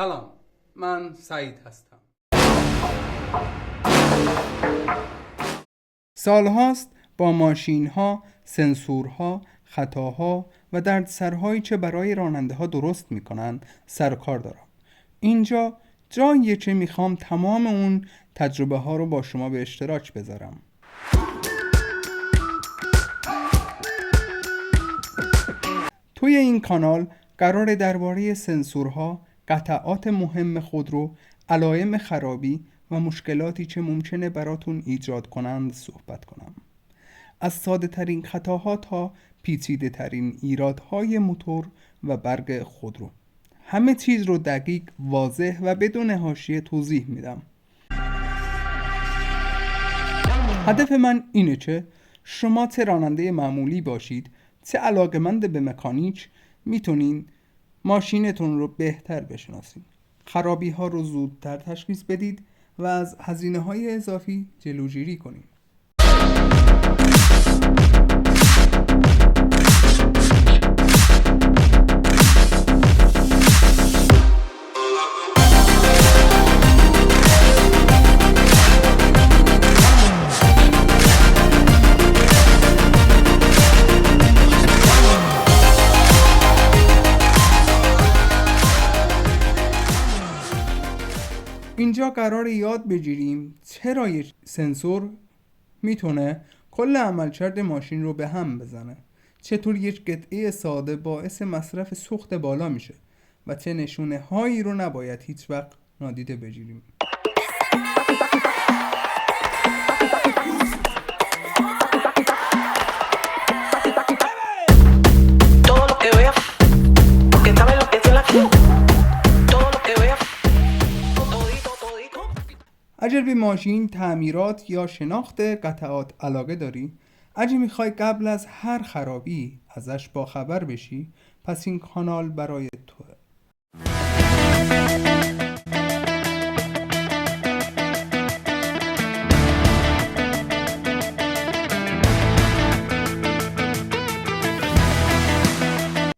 سلام، من سعید هستم. سالهاست با ماشین‌ها، سنسورها، خطاها و دردسرهایی که برای راننده‌ها درست می‌کنن سر کار دارم. اینجا جاییه که میخوام تمام اون تجربه ها رو با شما به اشتراک بذارم. توی این کانال قراره درباره سنسورها، قطعات مهم خودرو، علائم خرابی و مشکلاتی که ممکنه براتون ایجاد کنند صحبت کنم. از ساده ترین خطاها تا پیچیده ترین ایرادهای موتور و برق خودرو. همه چیز رو دقیق، واضح و بدون حاشیه توضیح میدم. هدف من اینه که شما چه راننده معمولی باشید، چه علاقه‌مند به مکانیک، میتونین ماشینتون رو بهتر بشناسید، خرابی ها رو زودتر تشخیص بدید و از هزینه های اضافی جلوگیری کنید. اینجا قراره یاد بگیریم چرا یک سنسور میتونه کل عملکرد ماشین رو به هم بزنه، چطور یک قطعه ساده باعث مصرف سوخت بالا میشه و چه نشونه هایی رو نباید هیچ وقت نادیده بگیریم. اگر به ماشین، تعمیرات یا شناخت قطعات علاقه داری، اگه میخوای قبل از هر خرابی ازش باخبر بشی، پس این کانال برای توه.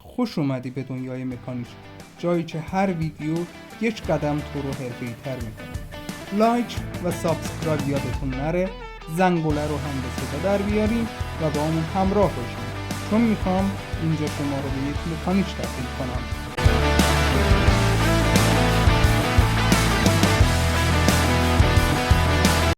خوش اومدی به دنیای مکانیک، جایی که هر ویدیو یک قدم تو رو حرفه‌ای‌تر میکنه. لایک و سابسکرایب یادتون نره، زنگوله رو هم به صدا در بیاریم و با اون همراه باشیم، چون میخوام اینجا شما رو به یک مکانیک تبدیل کنم.